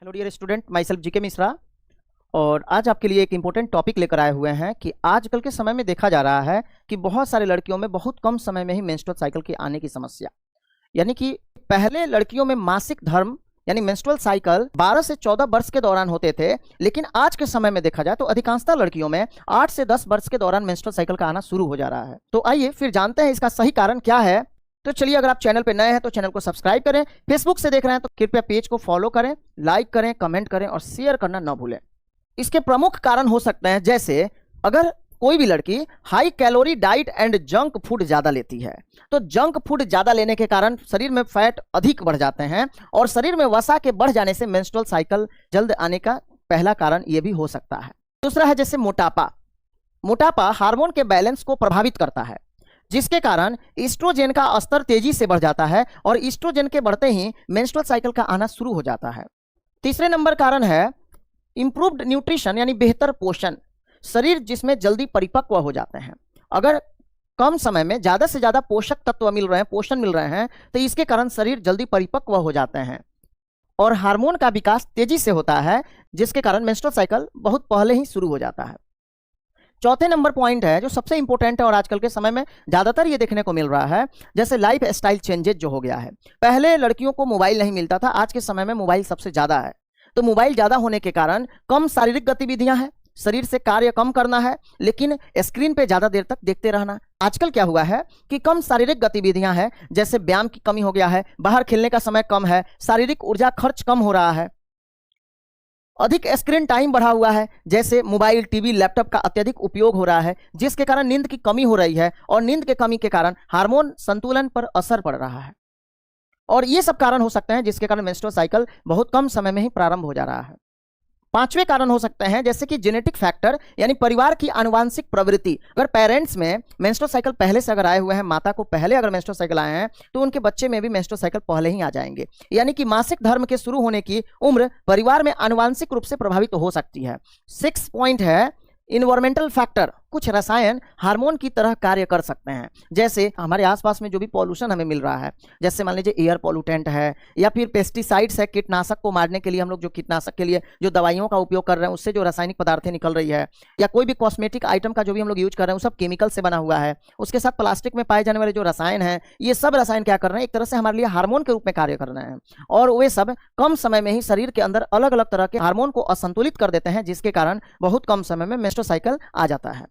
Hello dear student, myself GK Mishra. और आज आपके लिए एक इम्पोर्टेंट टॉपिक लेकर आए हुए हैं कि आजकल के समय में देखा जा रहा है कि बहुत सारे लड़कियों में बहुत कम समय में ही मेंस्ट्रुअल साइकिल के आने की समस्या, यानी कि पहले लड़कियों में मासिक धर्म यानी मेंस्ट्रुअल साइकिल 12 से 14 वर्ष के दौरान होते थे, लेकिन आज के समय में देखा जाए तो अधिकांशतः लड़कियों में 8 से 10 वर्ष के दौरान मेंस्ट्रुअल साइकिल का आना शुरू हो जा रहा है। तो आइए फिर जानते हैं इसका सही कारण क्या है। तो चलिए, अगर आप चैनल पे नए हैं तो चैनल को सब्सक्राइब करें, फेसबुक से देख रहे हैं तो कृपया पेज को फॉलो करें, लाइक करें, कमेंट करें और शेयर करना ना भूलें। इसके प्रमुख कारण हो सकते हैं, जैसे अगर कोई भी लड़की high calorie diet and junk food ज्यादा लेती है तो जंक फूड ज्यादा लेने के कारण शरीर में फैट अधिक बढ़ जाते हैं और शरीर में वसा के बढ़ जाने से मेंस्ट्रुअल साइकिल जल्द आने का पहला कारण यह भी हो सकता है। दूसरा है जैसे मोटापा हार्मोन के बैलेंस को प्रभावित करता है, जिसके कारण ईस्ट्रोजेन का स्तर तेजी से बढ़ जाता है और ईस्ट्रोजेन के बढ़ते ही मेंस्ट्रुअल साइकिल का आना शुरू हो जाता है। तीसरे नंबर कारण है इंप्रूव्ड न्यूट्रिशन यानी बेहतर पोषण, शरीर जिसमें जल्दी परिपक्व हो जाते हैं। अगर कम समय में ज्यादा से ज्यादा पोषक तत्व मिल रहे हैं, पोषण मिल रहे हैं, तो इसके कारण शरीर जल्दी परिपक्व हो जाते हैं और हार्मोन का विकास तेजी से होता है, जिसके कारण मेंस्ट्रुअल साइकिल बहुत पहले ही शुरू हो जाता है। चौथे नंबर पॉइंट है जो सबसे इंपॉर्टेंट है और आजकल के समय में ज्यादातर ये देखने को मिल रहा है, जैसे लाइफ स्टाइल चेंजेज जो हो गया है। पहले लड़कियों को मोबाइल नहीं मिलता था, आज के समय में मोबाइल सबसे ज्यादा है। तो मोबाइल ज्यादा होने के कारण कम शारीरिक गतिविधियां हैं, शरीर से कार्य कम करना है, लेकिन स्क्रीन पे ज्यादा देर तक देखते रहना। आजकल क्या हुआ है कि कम शारीरिक गतिविधियां हैं, जैसे व्यायाम की कमी हो गया है, बाहर खेलने का समय कम है, शारीरिक ऊर्जा खर्च कम हो रहा है, अधिक स्क्रीन टाइम बढ़ा हुआ है, जैसे मोबाइल, टीवी, लैपटॉप का अत्यधिक उपयोग हो रहा है, जिसके कारण नींद की कमी हो रही है और नींद के कमी के कारण हार्मोन संतुलन पर असर पड़ रहा है। और ये सब कारण हो सकते हैं जिसके कारण मेंस्ट्रुअल साइकिल बहुत कम समय में ही प्रारंभ हो जा रहा है। पांचवें कारण हो सकते हैं जैसे कि जेनेटिक फैक्टर यानी परिवार की आनुवांशिक प्रवृत्ति। अगर पेरेंट्स में मेंस्ट्रुअल साइकिल पहले से अगर आए हुए हैं, माता को पहले अगर मेंस्ट्रुअल साइकिल आए हैं, तो उनके बच्चे में भी मेंस्ट्रुअल साइकिल पहले ही आ जाएंगे। यानी कि मासिक धर्म के शुरू होने की उम्र परिवार में आनुवांशिक रूप से प्रभावित हो सकती है। 6 पॉइंट है इन्वायरमेंटल फैक्टर। कुछ रसायन हार्मोन की तरह कार्य कर सकते हैं, जैसे हमारे आसपास में जो भी पॉल्यूशन हमें मिल रहा है, जैसे मान लीजिए एयर पॉल्यूटेंट है या फिर पेस्टिसाइड्स है, कीटनाशक को मारने के लिए हम लोग जो कीटनाशक के लिए जो दवाइयों का उपयोग कर रहे हैं उससे जो रासायनिक पदार्थें निकल रही है, या कोई भी कॉस्मेटिक आइटम का जो भी हम लोग यूज कर रहे हैं वो सब केमिकल से बना हुआ है। उसके साथ प्लास्टिक में पाए जाने वाले जो रसायन है, ये सब रसायन क्या कर रहे हैं, एक तरह से हमारे लिए हार्मोन के रूप में कार्य कर रहे हैं और वे सब कम समय में ही शरीर के अंदर अलग अलग तरह के हार्मोन को असंतुलित कर देते हैं, जिसके कारण बहुत कम समय में मेंस्ट्रुअल साइकिल आ जाता है।